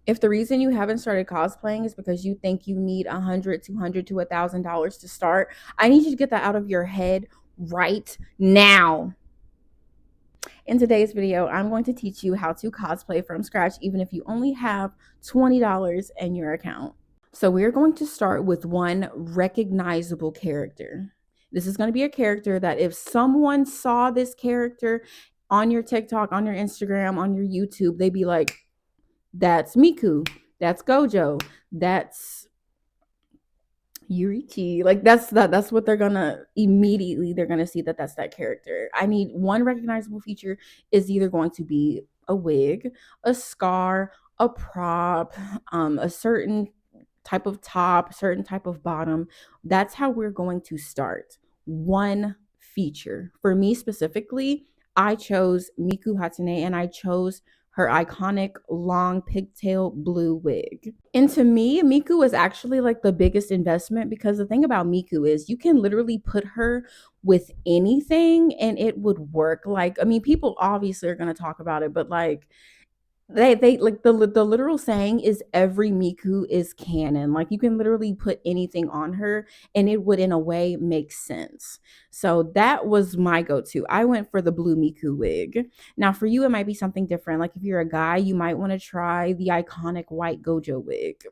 If the reason you haven't started cosplaying is because you think you need $100, $200 to $1,000 to start, I need you to get that out of your head right now. In today's video, I'm going to teach you how to cosplay from scratch, even if you only have $20 in your account. So we're going to start with one recognizable character. This is going to be a character that if someone saw this character on your TikTok, on your Instagram, on your YouTube, they'd be like, that's Miku, that's Gojo, that's Yurichi. Like that's what they're gonna immediately, they're gonna see that that's that character. I need one recognizable feature is either going to be a wig, a scar, a prop, a certain type of top, certain type of bottom. That's how we're going to start. One feature. For me specifically, I chose Miku Hatsune and I chose her iconic long pigtail blue wig. And to me, Miku is actually like the biggest investment because the thing about Miku is you can literally put her with anything and it would work. Like, I mean, people obviously are going to talk about it, but like they like the literal saying is every Miku is canon. Like you can literally put anything on her and it would in a way make sense. So that was my go-to. I went for the blue Miku wig. Now for you it might be something different. Like if you're a guy, you might want to try the iconic white Gojo wig.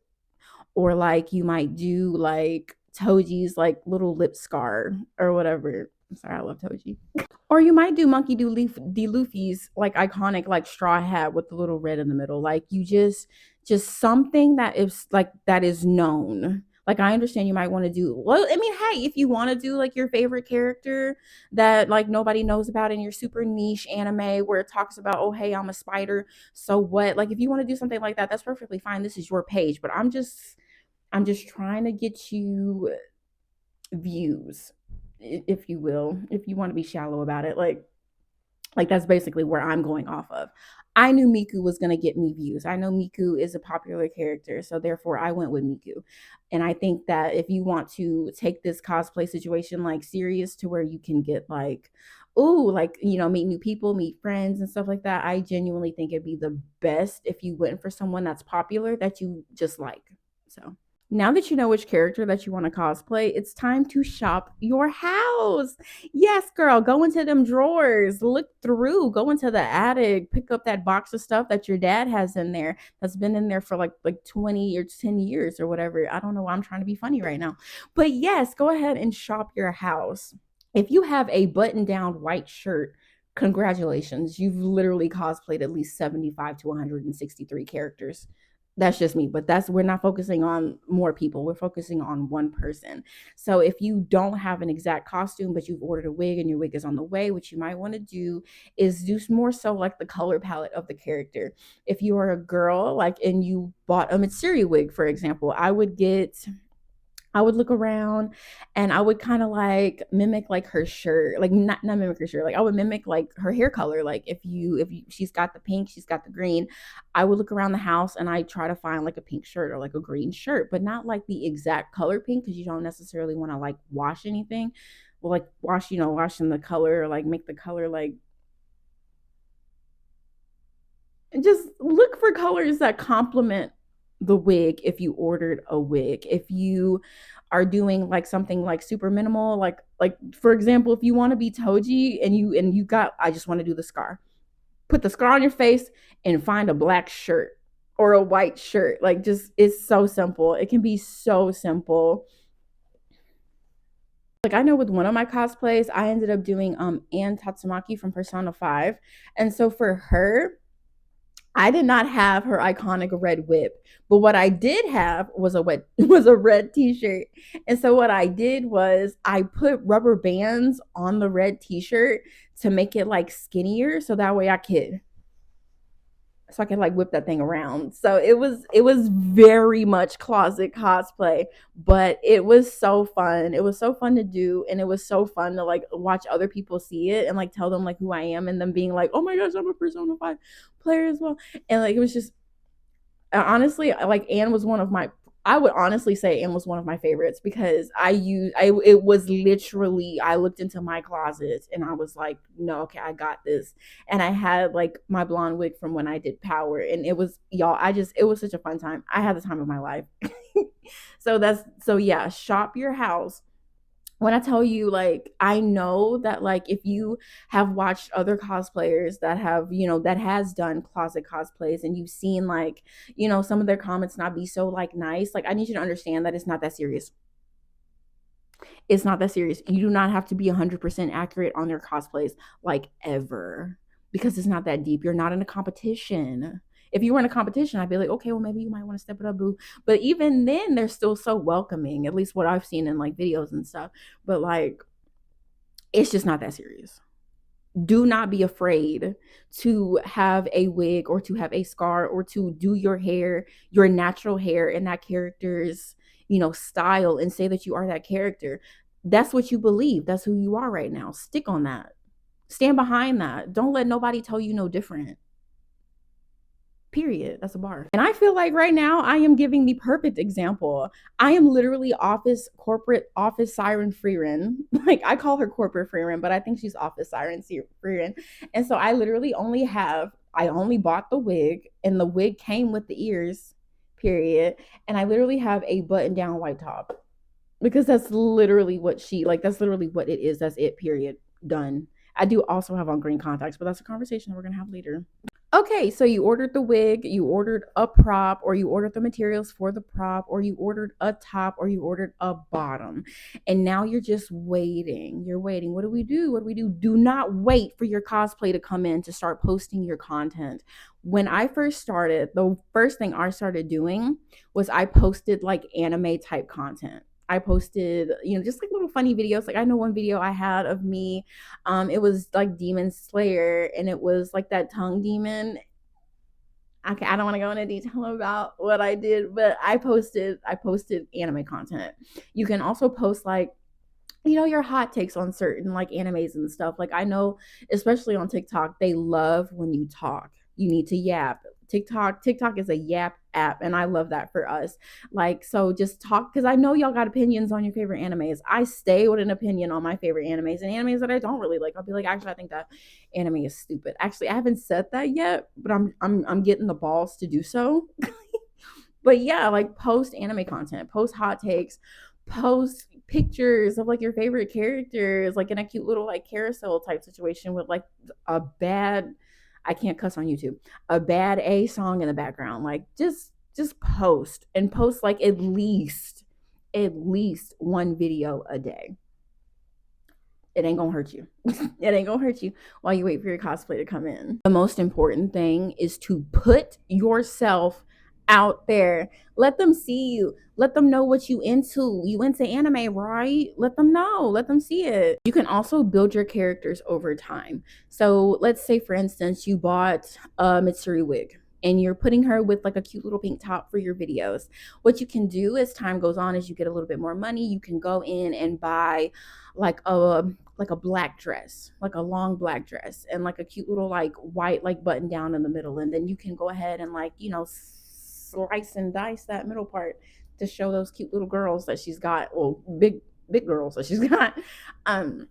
Or like you might do like Toji's like little lip scar or whatever. I'm sorry, I love Toji. Or you might do Monkey D. Luffy's like iconic like straw hat with the little red in the middle. Like you just something that is like that is known. Like I understand you might want to do well, I mean, hey, if you want to do like your favorite character that like nobody knows about in your super niche anime where it talks about, oh hey, I'm a spider. So what? Like if you want to do something like that, that's perfectly fine. This is your page. But I'm just trying to get you views, if you will, if you want to be shallow about it. Like that's basically where I'm going off of. I knew Miku was going to get me views. I know Miku is a popular character, so therefore I went with Miku. And I think that if you want to take this cosplay situation like serious to where you can get like, ooh, like, you know, meet new people, meet friends and stuff like that, I genuinely think it'd be the best if you went for someone that's popular that you just like. So now that you know which character that you want to cosplay, it's time to shop your house. Yes, girl, go into them drawers, look through, go into the attic, pick up that box of stuff that your dad has in there that's been in there for like 20 or 10 years or whatever. I don't know why I'm trying to be funny right now. But yes, go ahead and shop your house. If you have a button-down white shirt, congratulations. You've literally cosplayed at least 75 to 163 characters. That's just me, but that's, we're not focusing on more people, we're focusing on one person. So if you don't have an exact costume but you've ordered a wig and your wig is on the way, what you might want to do is do more so like the color palette of the character. If you are a girl like and you bought a Mitsuri wig, for example, I would look around and I would kind of like mimic like her shirt, like not mimic her shirt. Like I would mimic like her hair color. Like if you she's got the pink, she's got the green. I would look around the house and I try to find like a pink shirt or like a green shirt, but not like the exact color pink because you don't necessarily want to like wash anything. Well, like wash, you know, washing the color or like make the color like, just look for colors that complement the wig if you ordered a wig. If you are doing like something like super minimal, like for example, if you want to be Toji and you got, I just want to do the scar. Put the scar on your face and find a black shirt or a white shirt. Like just, it's so simple. It can be so simple. Like I know with one of my cosplays, I ended up doing Anne Tatsumaki from Persona 5. And so for her, I did not have her iconic red whip, but what I did have was was a red t-shirt. And so what I did was I put rubber bands on the red t-shirt to make it like skinnier so that way I could like whip that thing around. So it was very much closet cosplay, but it was so fun. It was so fun to do, and it was so fun to like watch other people see it and like tell them like who I am, and them being like, "Oh my gosh, I'm a Persona 5 player as well." And like it was just honestly like Anne was one of my I would honestly say M was one of my favorites because it was literally, I looked into my closet and I was like, no, okay, I got this. And I had like my blonde wig from when I did Power, and it was, y'all, it was such a fun time. I had the time of my life. So yeah, shop your house. When I tell you, like, I know that, like, if you have watched other cosplayers that have, that has done closet cosplays, and you've seen, like, some of their comments not be so, like, nice, like, I need you to understand that it's not that serious. It's not that serious. You do not have to be 100% accurate on your cosplays, like, ever, because it's not that deep. You're not in a competition. If you were in a competition, I'd be like, okay, well, maybe you might want to step it up, boo. But even then, they're still so welcoming, at least what I've seen in, like, videos and stuff. But, like, it's just not that serious. Do not be afraid to have a wig or to have a scar or to do your hair, your natural hair in that character's, style, and say that you are that character. That's what you believe. That's who you are right now. Stick on that. Stand behind that. Don't let nobody tell you no different. Period. That's a bar. And I feel like right now I am giving the perfect example. I am literally corporate office siren Freerin. Like, I call her corporate Freerin, but I think she's office siren Freerin. And so I literally I only bought the wig, and the wig came with the ears, period. And I literally have a button down white top because that's literally that's literally what it is. That's it, period. Done. I do also have on green contacts, but that's a conversation that we're going to have later. Okay, so you ordered the wig, you ordered a prop, or you ordered the materials for the prop, or you ordered a top, or you ordered a bottom. And now you're just waiting. You're waiting. What do we do? What do we do? Do not wait for your cosplay to come in to start posting your content. When I first started, the first thing I started doing was I posted like anime type content. I posted, just like little funny videos. Like, I know one video I had of me, it was like Demon Slayer, and it was like that tongue demon. Okay, I don't want to go into detail about what I did, but I posted anime content. You can also post like, your hot takes on certain like animes and stuff. Like, I know, especially on TikTok, they love when you talk. You need to yap. TikTok is a yap app, and I love that for us. Like, so just talk, because I know y'all got opinions on your favorite animes. I stay with an opinion on my favorite animes, and animes that I don't really like, I'll be like, actually, I think that anime is stupid. Actually, I haven't said that yet, but I'm getting the balls to do so. But yeah, like, post anime content, post hot takes, post pictures of like your favorite characters, like in a cute little like carousel type situation with like a bad, I can't cuss on YouTube, a bad A song in the background. Like, just post, and post like at least one video a day. It ain't gonna hurt you. It ain't gonna hurt you while you wait for your cosplay to come in. The most important thing is to put yourself out there. Let them see you. Let them know what you into. You into anime, right? Let them know. Let them see it. You can also build your characters over time. So let's say, for instance, you bought a Mitsuri wig, and you're putting her with like a cute little pink top for your videos. What you can do as time goes on, as you get a little bit more money, you can go in and buy like a black dress, like a long black dress, and like a cute little like white like button down in the middle. And then you can go ahead and like, slice and dice that middle part to show those cute little girls that she's got, well, big girls that she's got. And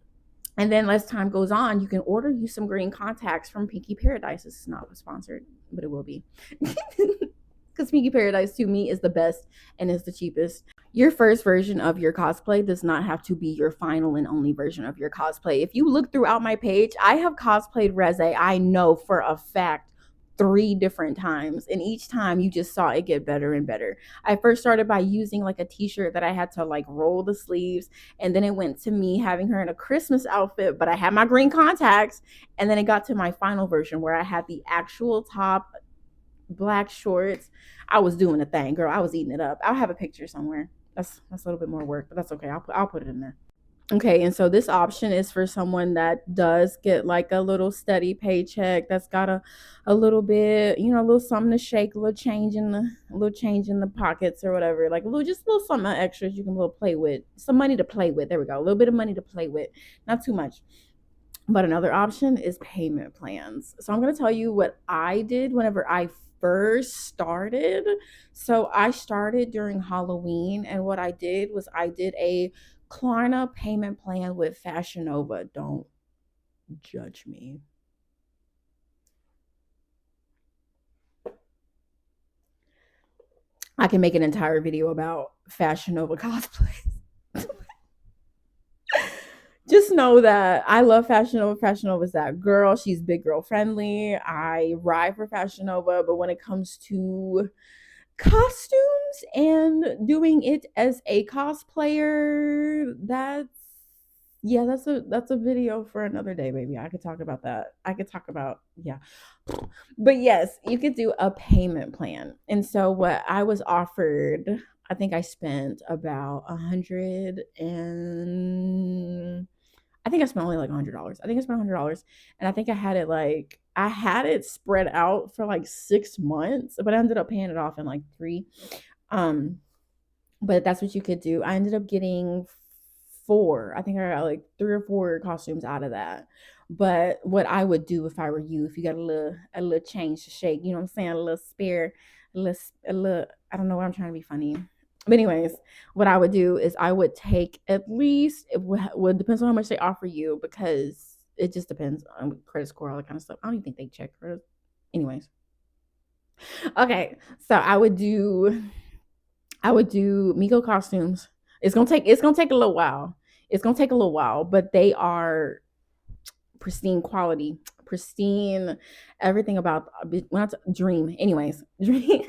then as time goes on, you can order you some green contacts from Pinky Paradise. This is not sponsored, but it will be. Because Pinky Paradise to me is the best and is the cheapest. Your first version of your cosplay does not have to be your final and only version of your cosplay. If you look throughout my page, I have cosplayed Reze, I know for a fact, 3 different times, and each time you just saw it get better and better. I first started by using like a t-shirt that I had to like roll the sleeves, and then it went to me having her in a Christmas outfit, but I had my green contacts, and then it got to my final version where I had the actual top, black shorts. I was doing a thing, girl. I was eating it up. I'll have a picture somewhere. That's a little bit more work, but that's okay. I'll put it in there. Okay, and so this option is for someone that does get like a little steady paycheck, that's got a little bit, a little something to shake, a little change in the pockets or whatever, like just a little something extras you can little play with, some money to play with. There we go, a little bit of money to play with, not too much. But another option is payment plans. So I'm going to tell you what I did whenever I first started. So I started during Halloween, and what I did was I did a Klarna payment plan with Fashion Nova. Don't judge me. I can make an entire video about Fashion Nova cosplay. Just know that I love Fashion Nova. Fashion Nova is that girl. She's big girl friendly. I ride for Fashion Nova, but when it comes to costumes and doing it as a cosplayer, that's a video for another day, baby. I could talk about that. I could talk about, yeah. But yes, you could do a payment plan. And so what I was offered, I think I spent about 100 and I think I spent only like $100. I think I spent $100, and I think I had it spread out for like 6 months, but I ended up paying it off in like three. Um, but that's what you could do. I ended up getting four. I think I got like three or four costumes out of that. But what I would do if I were you, if you got a little change to shake, you know what I'm saying, a little spare, a little. I don't know why I'm trying to be funny. But anyways, what I would do is I would take at least it would depends on how much they offer you, because it just depends on credit score, all that kind of stuff. I don't even think they check credit. Anyways, okay, so I would do Miko costumes. It's gonna take a little while. It's gonna take a little while, but they are pristine quality, pristine, everything about not dream. Anyways, dream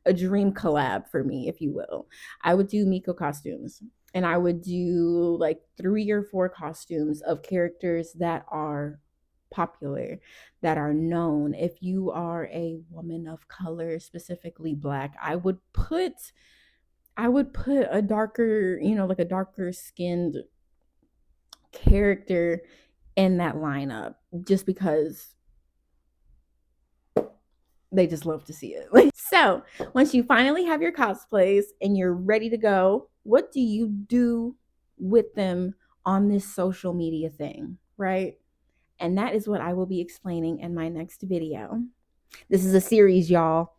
a dream collab for me, if you will. I would do Miko costumes, and I would do like 3 or 4 costumes of characters that are popular, that are known. If you are a woman of color, specifically black, I would put a darker, like a darker skinned character in that lineup, just because they just love to see it. So, once you finally have your cosplays and you're ready to go, what do you do with them on this social media thing, right? And that is what I will be explaining in my next video. This is a series, y'all.